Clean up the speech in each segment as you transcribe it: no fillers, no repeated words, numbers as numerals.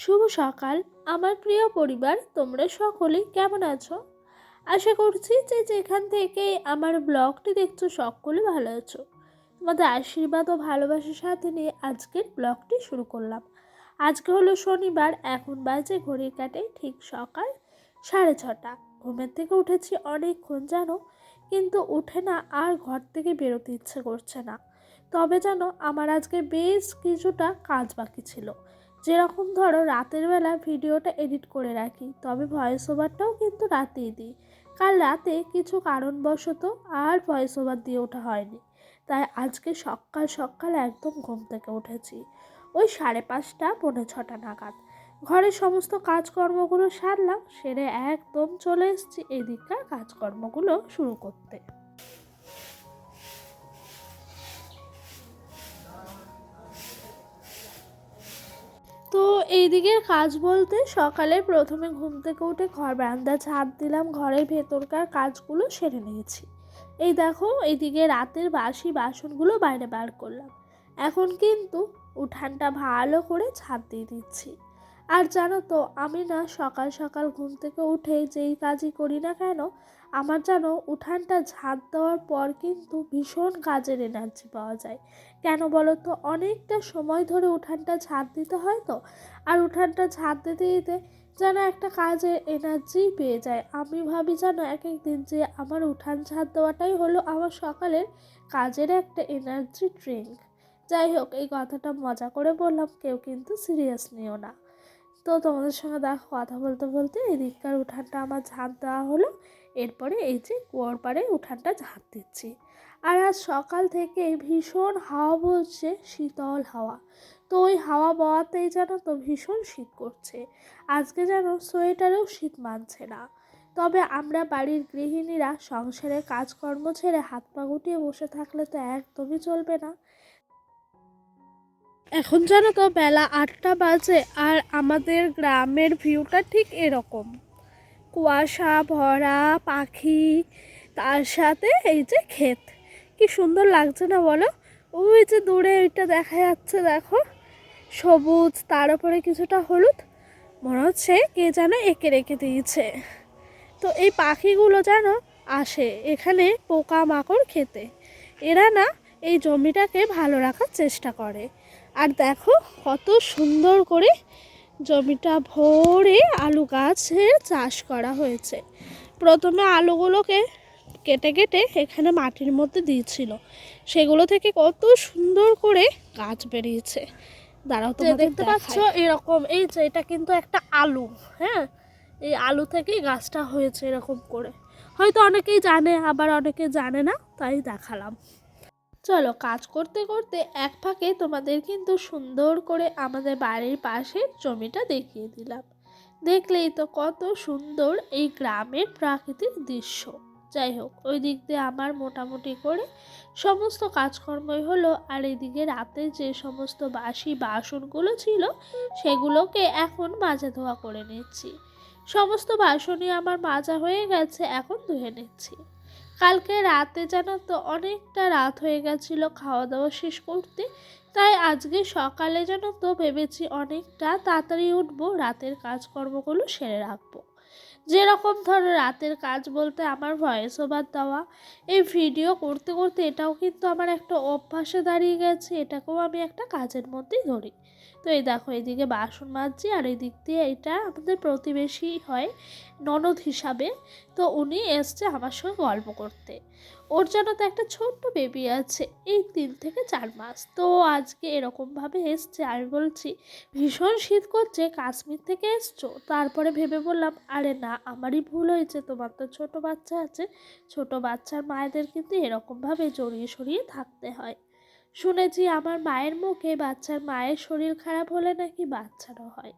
শুভ সকাল আমার প্রিয় পরিবার, তোমরা সকলেই কেমন আছো? আশা করছি যে যেখান থেকে আমার ব্লগটি দেখছো সকলে ভালো আছো। তোমাদের আশীর্বাদ ও ভালোবাসার সাথে নিয়ে আজকের ব্লগটি শুরু করলাম। আজকে হলো শনিবার, এখন বাজে ঘড়ির কাঁটায় ঠিক সকাল 6:30। ঘুমের থেকে উঠেছি অনেকক্ষণ জানো, কিন্তু উঠে না আর ঘর থেকে বেরোতে ইচ্ছে করছে না। তবে জানো, আমার আজকে বেশ কিছুটা কাজ বাকি ছিল। যেরকম ধরো, রাতের বেলা ভিডিওটা এডিট করে রাখি, তবে ভয়েস ওভারটাও কিন্তু রাতেই দিই। কাল রাতে কিছু কারণবশত আর ভয়েস ওভার দিয়ে ওঠা হয়নি, তাই আজকে সকাল সকাল একদম ঘুম থেকে উঠেছি ওই 5:30 পৌনে 6টা নাগাদ। ঘরের সমস্ত কাজকর্মগুলো সারলাম, সেরে একদম চলে এসেছি এদিককার কাজকর্মগুলো শুরু করতে। তো এই দিকের কাজ বলতে, সকালে প্রথমে ঘুম থেকে উঠে ঘর বারান্দা ঝাড় দিলাম, ঘরের ভেতরকার কাজগুলো সেরে নিয়েছি। এই দেখো, এইদিকে রাতের বাসি বাসনগুলো বাইরে বার করলাম। এখন কিন্তু উঠানটা ভালো করে ঝাড় দিয়ে দিচ্ছি। আর জানো তো, আমি না সকাল সকাল ঘুম থেকে উঠে যেই কাজই করি না কেন, আমার যেন উঠানটা ঝাড় দেওয়ার পর কিন্তু ভীষণ কাজের এনার্জি পাওয়া যায়। কেন বলো তো, অনেকটা সময় ধরে উঠানটা ঝাড় দিতে হয় তো, আর উঠানটা ঝাড় দিতে দিতে যেন একটা কাজের এনার্জি পেয়ে যায়। আমি ভাবি যেন এক একদিন যে আমার উঠান ঝাড় দেওয়াটাই হলো আমার সকালের কাজের একটা এনার্জি ড্রিঙ্ক। যাই হোক, এই কথাটা মজা করে বললাম, কেউ কিন্তু সিরিয়াস নিও না। তো তোমাদের সঙ্গে দেখো, কথা বলতে বলতে এদিককার উঠানটা আমার ঝাড় দেওয়া হলো। এরপরে এই যে কুয়োর পাড়ে উঠানটা ঝাড় দিচ্ছি। আর আজ সকাল থেকে ভীষণ হাওয়া বইছে, শীতল হাওয়া। তো ওই হাওয়া বওয়াতেই যেন তো ভীষণ শীত করছে। আজকে যেন সোয়েটারেও শীত মানছে না। তবে আমরা বাড়ির গৃহিণীরা সংসারের কাজকর্ম ছেড়ে হাত পা গুটিয়ে বসে থাকলে তো একদমই চলবে না। এখন জানো তো বেলা 8টা বাজে, আর আমাদের গ্রামের ভিউটা ঠিক এরকম, কুয়াশা ভরা, পাখি, তার সাথে এই যে ক্ষেত। কি সুন্দর লাগছে না বলো? ওই যে দূরে ওইটা দেখা যাচ্ছে, দেখো, সবুজ, তার উপরে কিছুটা হলুদ, মনে হচ্ছে কে যেন এঁকে রেখে দিয়েছে। তো এই পাখিগুলো যেন আসে এখানে পোকামাকড় খেতে। এরা না এই জমিটাকে ভালো রাখার চেষ্টা করে। আর দেখো কত সুন্দর করে জমিটা ভরে আলু গাছের চাষ করা হয়েছে। প্রথমে আলুগুলোকে কেটে কেটে এখানে মাটির মধ্যে দিয়েছিল, সেগুলো থেকে কত সুন্দর করে গাছ বেরিয়েছে। দাঁড়াও, তোমাদের দেখতে পাচ্ছ এরকম, এই যে এটা কিন্তু একটা আলু। হ্যাঁ, এই আলু থেকেই গাছটা হয়েছে এরকম করে। হয়তো অনেকেই জানে, আবার অনেকে জানে না, তাই দেখালাম। চলো, কাজ করতে করতে এক ফাঁকে তোমাদের কিন্তু সুন্দর করে আমাদের বাড়ির পাশে জমিটা দেখিয়ে দিলাম। দেখলেই তো কত সুন্দর এই গ্রামের প্রাকৃতিক দৃশ্য। যাই হোক, ওই দিক দিয়ে আমার মোটামুটি করে সমস্ত কাজকর্মই হলো। আর এদিকে রাতে যে সমস্ত বাসি বাসনগুলো ছিল, সেগুলোকে এখন মাজা ধোয়া করে নিচ্ছি। সমস্ত বাসনই আমার মাজা হয়ে গেছে, এখন ধুয়ে নিচ্ছি। কালকে রাতে জানো তো অনেকটা রাত হয়ে গেছিলো খাওয়া দাওয়া শেষ করতে, তাই আজকে সকালে জানো তো ভেবেছি অনেকটা তাড়াতাড়ি উঠবো, রাতের কাজকর্মগুলো সেরে রাখবো। যেরকম ধরো, রাতের কাজ বলতে আমার ভয়েস ওভার দেওয়া, এই ভিডিও করতে করতে এটাও কিন্তু আমার একটা অভ্যাসে দাঁড়িয়ে গেছে, এটাকেও আমি একটা কাজের মধ্যেই ধরি। তো এই দেখো, এইদিকে বাসন মাজছি, আর এই দিক দিয়ে এটা আমাদের প্রতিবেশী হয়, ননদ হিসাবে। তো উনি এসছে আমার সঙ্গে গল্প করতে। ওর জন্য তো একটা ছোট্ট বেবি আছে, এই 3 থেকে 4 মাস। তো আজকে এরকমভাবে এসছে, আমি বলছি ভীষণ শীত করছে, কাশ্মীর থেকে এসছো? তারপরে ভেবে বললাম, আরে না, আমারই ভুল হয়েছে, তোমার তো ছোট বাচ্চা আছে, ছোট বাচ্চার মায়েদের কিন্তু এরকমভাবে জড়িয়ে সরিয়ে থাকতে হয়। শুনেছি আমার মায়ের মুখে বাচ্চার মায়ের শরীর খারাপ হলে নাকি বাচ্চারও হয়।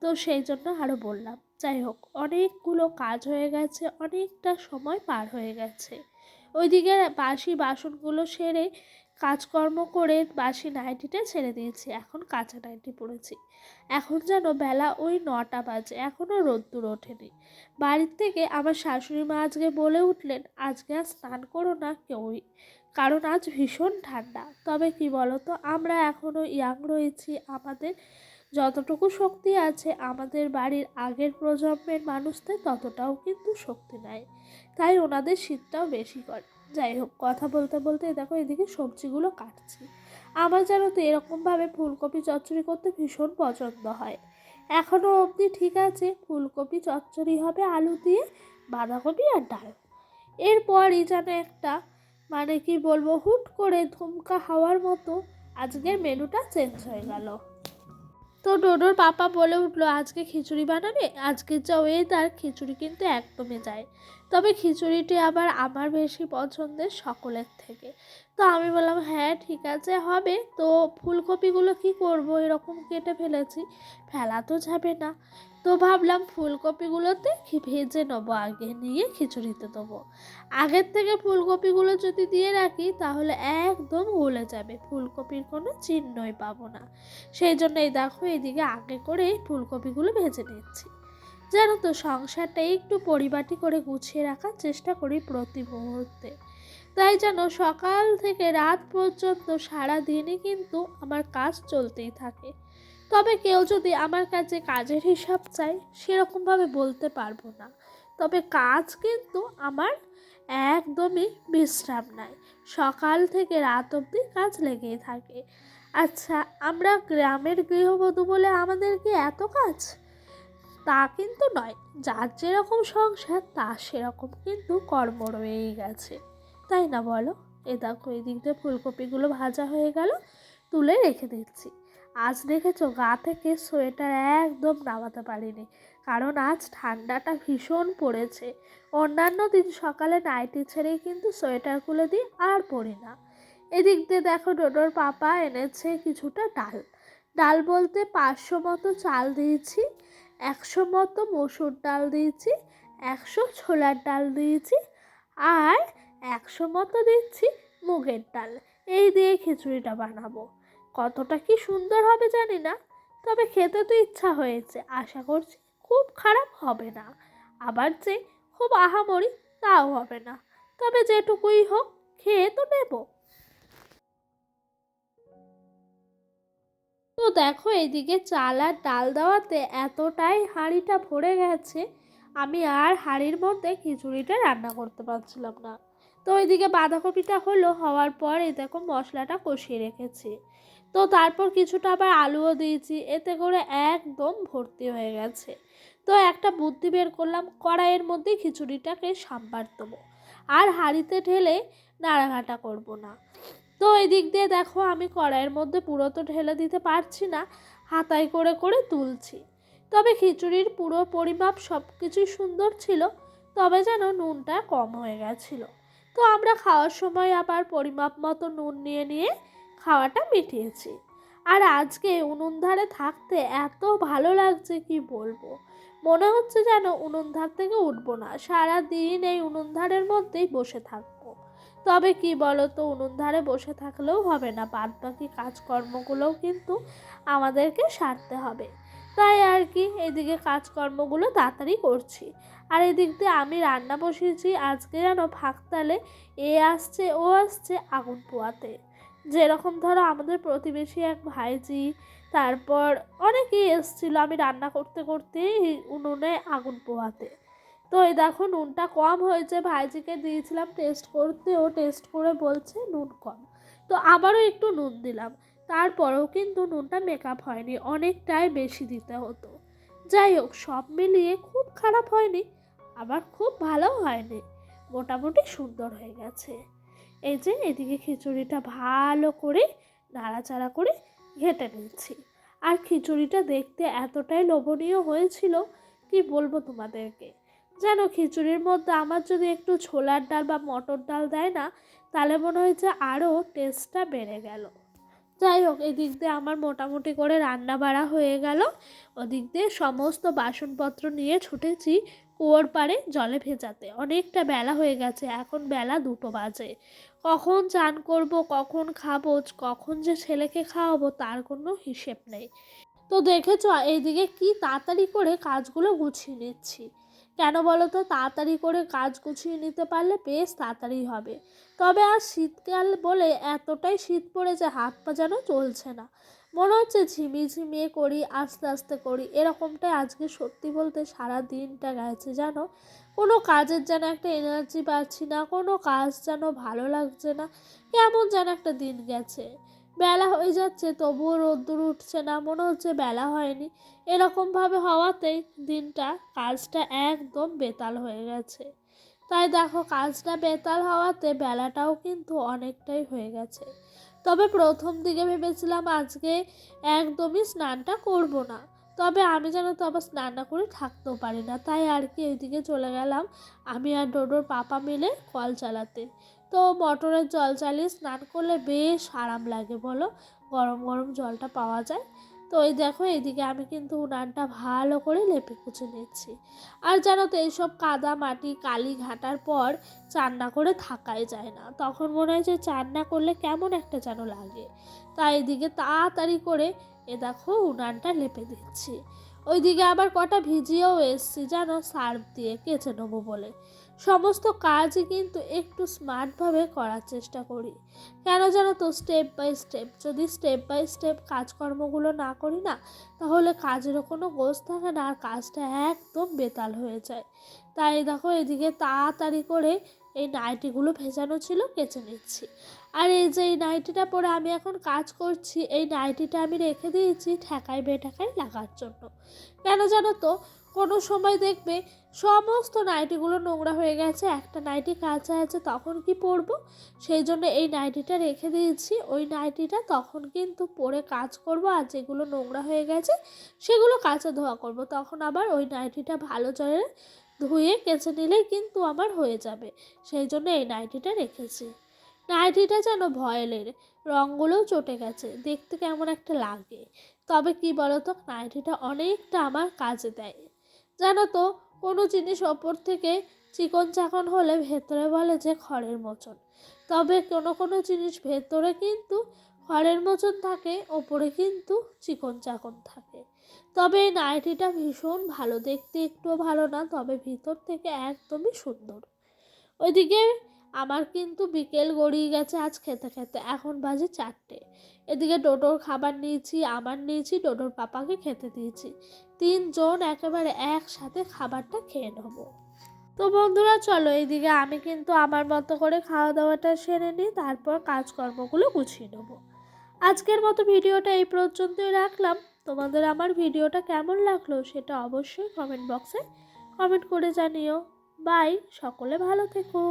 তো সেই জন্য আরও বললাম। যাই হোক, অনেকগুলো কাজ হয়ে গেছে, অনেকটা সময় পার হয়ে গেছে। ওইদিকে বাসি বাসনগুলো সেরে কাজকর্ম করে বাসি নাইটিটা ছেড়ে দিয়েছি, এখন কাঁচা নাইটি পরেছি। এখন যেন বেলা ওই 9টা বাজে, এখনও রোদ্দুর ওঠেনি। বাড়ির থেকে আমার শাশুড়ি মা আজকে বলে উঠলেন, আজকে আর স্নান করো না কেউই, কারণ আজ ভীষণ ঠান্ডা। তবে কি বলো তো, আমরা এখনও ইয়াং রয়েছি, আমাদের যতটুকু শক্তি আছে আমাদের বাড়ির আগের প্রজন্মের মানুষদের ততটাও কিন্তু শক্তি নাই, তাই ওনাদের শীতটাও বেশি করে। যাই হোক, কথা বলতে বলতে দেখো এদিকে সবজিগুলো কাটছি। আমার জানো তো এরকমভাবে ফুলকপি চচ্চড়ি করতে ভীষণ পছন্দ হয়। এখনও অবধি ঠিক আছে, ফুলকপি চচ্চড়ি হবে আলু দিয়ে, বাঁধাকপি আর ডাল। এরপরই যেন একটা মানে কি বলবো, হুট করে ধুমকা হাওয়ার মতো আজকের মেনুটা চেঞ্জ হয়ে গেল। তো ডোডোর পাপা বলে উঠলো, আজকে খিচুড়ি বানাবে? আজকের যা ওয়েদার, খিচুড়ি কিন্তু একদমই যায়। তবে খিচুড়িটি আবার আমার বেশি পছন্দের সকলের থেকে। তো আমি বললাম হ্যাঁ ঠিক আছে হবে। তো ফুলকপিগুলো কি করব, এরকম কেটে ফেলেছি, ফেলা তো যাবে না। তো ভাবলাম ফুলকপিগুলোতে ভেজে নেবো, আগে নিয়ে খিচুড়িতে দেবো। আগের থেকে ফুলকপিগুলো যদি দিয়ে রাখি তাহলে একদম গলে যাবে, ফুলকপির কোনো চিহ্নই পাবো না। সেই জন্য এই দেখো এদিকে আগে করে ফুলকপিগুলো ভেজে নিচ্ছি। জানো তো সংসারটা একটু পরিপাটি করে গুছিয়ে রাখার চেষ্টা করি প্রতি মুহূর্তে। তাই যেন সকাল থেকে রাত পর্যন্ত সারা দিনই কিন্তু আমার কাজ চলতেই থাকে। তবে কেউ যদি আমার কাছে কাজের হিসাব চায় সেরকমভাবে বলতে পারবো না। তবে কাজ কিন্তু আমার একদমই বিশ্রাম নাই, সকাল থেকে রাত অবধি কাজ লেগেই থাকে। আচ্ছা, আমরা গ্রামের গৃহবধূ বলে আমাদের কি এত কাজ? তা কিন্তু নয়, যার যেরকম সংসার তার সেরকম কিন্তু কর্ম রয়েই গেছে, তাই না বলো? এ দেখো এদিক দিয়ে ফুলকপিগুলো ভাজা হয়ে গেল, তুলে রেখে দিচ্ছি। আজ দেখেছো গা থেকে সোয়েটার একদম নামাতে পারিনি, কারণ আজ ঠান্ডাটা ভীষণ পড়েছে। অন্যান্য দিন সকালে নাইটি ছেড়েই কিন্তু সোয়েটার খুলে দিই, আর পরি না। এদিক দিয়ে দেখো ডোডোর পাপা এনেছে কিছুটা ডাল। ডাল বলতে 500 মতো চাল দিয়েছি, 100 মতো মসুর ডাল দিয়েছি, 100 ছোলার ডাল দিয়েছি, আর 100 মতো দিচ্ছি মুগের ডাল। এই দিয়ে খিচুড়িটা বানাবো। কতটা কি সুন্দর হবে জানি না, তবে খেতে তো ইচ্ছা হয়েছে, আশা করছি খুব খারাপ হবে না। আবার যে খুব আহামরি তাও হবে না, তবে যেটুকুই হোক খেয়ে তো নেব। তো দেখো এইদিকে চাল আর ডাল দেওয়াতে এতটাই হাঁড়িটা ভরে গেছে, আমি আর হাঁড়ির মধ্যে খিচুড়িটা রান্না করতে পারছিলাম না। তো ওইদিকে বাঁধাকপিটা হওয়ার পর এই দেখো মশলাটা কষিয়ে রেখেছি। তো তারপর কিছুটা আবার আলুও দিয়েছি, এতে করে একদম ভর্তি হয়ে গেছে। তো একটা বুদ্ধি বের করলাম, কড়াইয়ের মধ্যে খিচুড়িটাকে সাম্বার দেবো, আর হাঁড়িতে ঢেলে নাড়াঘাটা করব না। তো এদিক দিয়ে দেখো আমি কড়াইয়ের মধ্যে পুরো তো ঢেলে দিতে পারছি না, হাতায় করে করে তুলছি। তবে খিচুড়ির পুরো পরিমাপ সব কিছুই সুন্দর ছিল, তবে যেন নুনটা কম হয়ে গেছিলো। তো আমরা খাওয়ার সময় আবার পরিমাপ মতো নুন নিয়ে নিয়ে খাওয়াটা মিটিয়েছি। আর আজকে উনুন ধারে থাকতে এত ভালো লাগছে কি বলবো, মনে হচ্ছে যেন উনুন ধার থেকে উঠবো না, সারা দিন এই উনুন ধারের মধ্যেই বসে থাকবো। তবে কি বলো তো, উনুন ধারে বসে থাকলেও হবে না, বাদ বাকি কাজকর্মগুলোও কিন্তু আমাদেরকে সারতে হবে। তাই আর কি এইদিকে কাজকর্মগুলো তাড়াতাড়ি করছি। আর এদিক দিয়ে আমি রান্না বসিয়েছি। আজকে যেন ফাঁকতালে এ আসছে ও আসছে আগুন পোয়াতে। যেরকম ধরো আমাদের প্রতিবেশী এক ভাইজি, তারপর অনেকেই এসেছিলো আমি রান্না করতে করতে উনুনে আগুন পোয়াতে। তো এই দেখো নুনটা কম হয়েছে, ভাইজিকে দিয়েছিলাম টেস্ট করতে, ও টেস্ট করে বলছে নুন কম। তো আবারও একটু নুন দিলাম, তারপরেও কিন্তু নুনটা মেকআপ হয়নি, অনেকটাই বেশি দিতে হতো। যাই হোক, সব মিলিয়ে খুব খারাপ হয়নি, আবার খুব ভালোও হয়নি, মোটামুটি সুন্দর হয়ে গেছে। এই যে এদিকে খিচুড়িটা ভালো করে নাড়াচাড়া করে ঘেঁটে নিচ্ছি। আর খিচুড়িটা দেখতে এতটাই লোভনীয় হয়েছিল কি বলবো তোমাদেরকে। যেন খিচুড়ির মধ্যে আমার যদি একটু ছোলার ডাল বা মটর ডাল দেয় না, তাহলে মনে হয়েছে আরও টেস্টটা বেড়ে গেল। যাই হোক, এদিক দিয়ে আমার মোটামুটি করে রান্না বাড়া হয়ে গেল। ওদিক দিয়ে সমস্ত বাসনপত্র নিয়ে ছুটেছি কুয়োর পাড়ে জলে ভেজাতে। অনেকটা বেলা হয়ে গেছে, এখন বেলা 2টো বাজে। কখন চান করব, কখন খাবো, কখন যে ছেলেকে খাওয়াবো তার কোনো হিসেব নেই। তো দেখেছো এইদিকে কি তাড়াতাড়ি করে কাজগুলো গুছিয়ে নিচ্ছি। কেন বলো তো, তাড়াতাড়ি করে কাজ গুছিয়ে নিতে পারলে বেশ তাড়াতাড়ি হবে। তবে আর শীতকাল বলে এতটাই শীত পড়েছে হাত পা যেন চলছে না। মনে হচ্ছে ঝিমিয়ে ঝিমিয়ে করি, আস্তে আস্তে করি, এরকমটাই আজকে সত্যি বলতে সারা দিনটা গেছে জানো। কোনো কাজের যেন একটা এনার্জি পাচ্ছি না, কোনো কাজ যেন ভালো লাগছে না, কেমন যেন একটা দিন গেছে। বেলা হয়ে যাচ্ছে তবুও রোদ্দুর উঠছে না, মনে হচ্ছে বেলা হয়নি। এরকমভাবে হওয়াতেই দিনটা কাজটা একদম বেতাল হয়ে গেছে। তাই দেখো কাজটা বেতাল হওয়াতে বেলাটাও কিন্তু অনেকটাই হয়ে গেছে। তবে প্রথম দিকে ভেবেছিলাম আজকে একদমই স্নানটা করব না, তবে আমি যেন তো আবার স্নান না করে থাকতেও পারি না, তাই আর কি এইদিকে চলে গেলাম আমি আর ডোডোর পাপা মিলে কল চালাতে। তো মোটরের জল চালিয়ে স্নান করলে বেশ আরাম লাগে বলো, গরম গরম জলটা পাওয়া যায়। তো এই দেখো এইদিকে আমি কিন্তু উনানটা ভালো করে লেপে কুচে নিচ্ছি। আর জানো তো এইসব কাদা মাটি কালি ঘাটার পর চান না করে থাকাই যায় না, তখন মনে হয় যে চান না করলে কেমন একটা যেন লাগে। তাই এদিকে তাড়াতাড়ি করে দেখো উনানটা লেপে দিচ্ছি। ওইদিকে আবার কটা ভিজিয়েও এসছি জানো, সার্ফ দিয়ে কেচে নেবো বলে। সমস্ত কাজই কিন্তু একটু স্মার্টভাবে করার চেষ্টা করি, কেন জানো তো স্টেপ বাই স্টেপ, যদি স্টেপ বাই স্টেপ কাজকর্মগুলো না করি না, তাহলে কাজেরও কোনো গোছ থাকে না আর কাজটা একদম বেতাল হয়ে যায়। তাই দেখো এদিকে তাড়াতাড়ি করে এই নাইটিগুলো ভেজানো ছিল কেচে নিচ্ছি। আর এই যে এই নাইটিটা পরে আমি এখন কাজ করছি, এই নাইটিটা আমি রেখে দিয়েছি ঠেকায় বেঠাকায় লাগার জন্য। কেন জানো তো, কোনো সময় দেখবে সমস্ত নাইটিগুলো নোংরা হয়ে গেছে, একটা নাইটি কাঁচা আছে, তখন কি পরবো? সেই জন্য এই নাইটিটা রেখে দিয়েছি। ওই নাইটিটা তখন কিন্তু পরে কাজ করব, আর যেগুলো নোংরা হয়ে গেছে সেগুলো কাঁচা ধোয়া করব, তখন আবার ওই নাইটিটা ভালো জলে ধুয়ে কেচে নিলেই কিন্তু আমার হয়ে যাবে। সেই জন্য এই নাইটিটা রেখেছি। নাইটিটা যেন ভয়েলের, রঙগুলোও চটে গেছে, দেখতে কেমন একটা লাগে। তবে কি বলতো, নাইটিটা অনেকটা আমার কাজে দেয় জানো তো। কোনো জিনিস ওপর থেকে চিকন চাকন হলে ভেতরে বলে যে খড়ের মোচন, তবে কোনো কোনো জিনিস ভেতরে কিন্তু খড়ের মোচন থাকে, ওপরে কিন্তু চিকন চাকন থাকে। তবে এই নাইটিটা ভীষণ ভালো, দেখতে একটুও ভালো না, তবে ভিতর থেকে একদমই সুন্দর। ওইদিকে আমার কিন্তু বিকেল গড়িয়ে গেছে আজ খেতে খেতে, এখন বাজে 4টে। এদিকে ডোডোর খাবার নিয়েছি, আমার নিয়েছি, ডোডোর পাপাকে খেতে দিয়েছি, 3জন একেবারে একসাথে খাবারটা খেয়ে নেবো। তো বন্ধুরা চলো এইদিকে আমি কিন্তু আমার মতো করে খাওয়া দাওয়াটা সেরে নিই, তারপর কাজকর্মগুলো গুছিয়ে নেবো। আজকের মতো ভিডিওটা এই পর্যন্তই রাখলাম। তোমাদের আমার ভিডিওটা কেমন লাগলো সেটা অবশ্যই কমেন্ট বক্সে কমেন্ট করে জানিও। বাই, সকলে ভালো থেকো।